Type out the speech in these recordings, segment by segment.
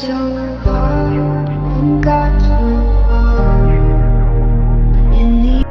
so far and got so far in the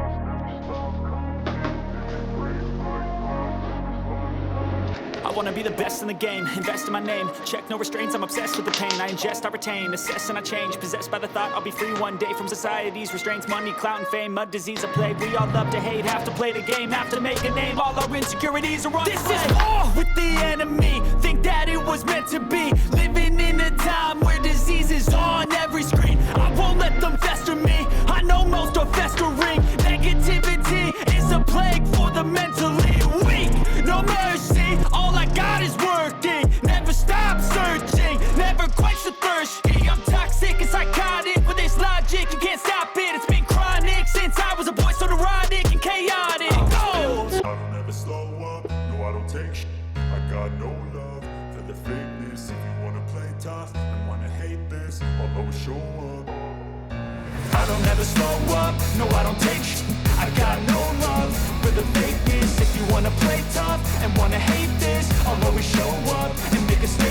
I wanna be the best in the game, invest in my name. Check no restraints, I'm obsessed with the pain. I ingest, I retain, assess and I change. Possessed by the thought I'll be free one day from society's restraints. Money, clout and fame, mud, disease, a plague. We all love to hate, have to play the game, have to make a name. All our insecurities are on display. This is war with the enemy, think that it was meant to be. Living in a time where disease is on every screen. I won't let them fester me, I know most are festering. Negativity is a plague for the mentally weak. No mercy, all I got is working. Never stop searching, never quite so thirsty. I'm toxic and psychotic with this logic, you can't stop it. It's been chronic since I was a boy, so neurotic and chaotic. Oh. I don't ever slow up, no I don't take shit. I got no love for the fakeness. If you wanna play tough and wanna hate this, I'll always show up. I don't ever slow up, no I don't take shit. I got no love for the fakeness. If you wanna play tough and wanna hate this, I'll always show up and make a statement.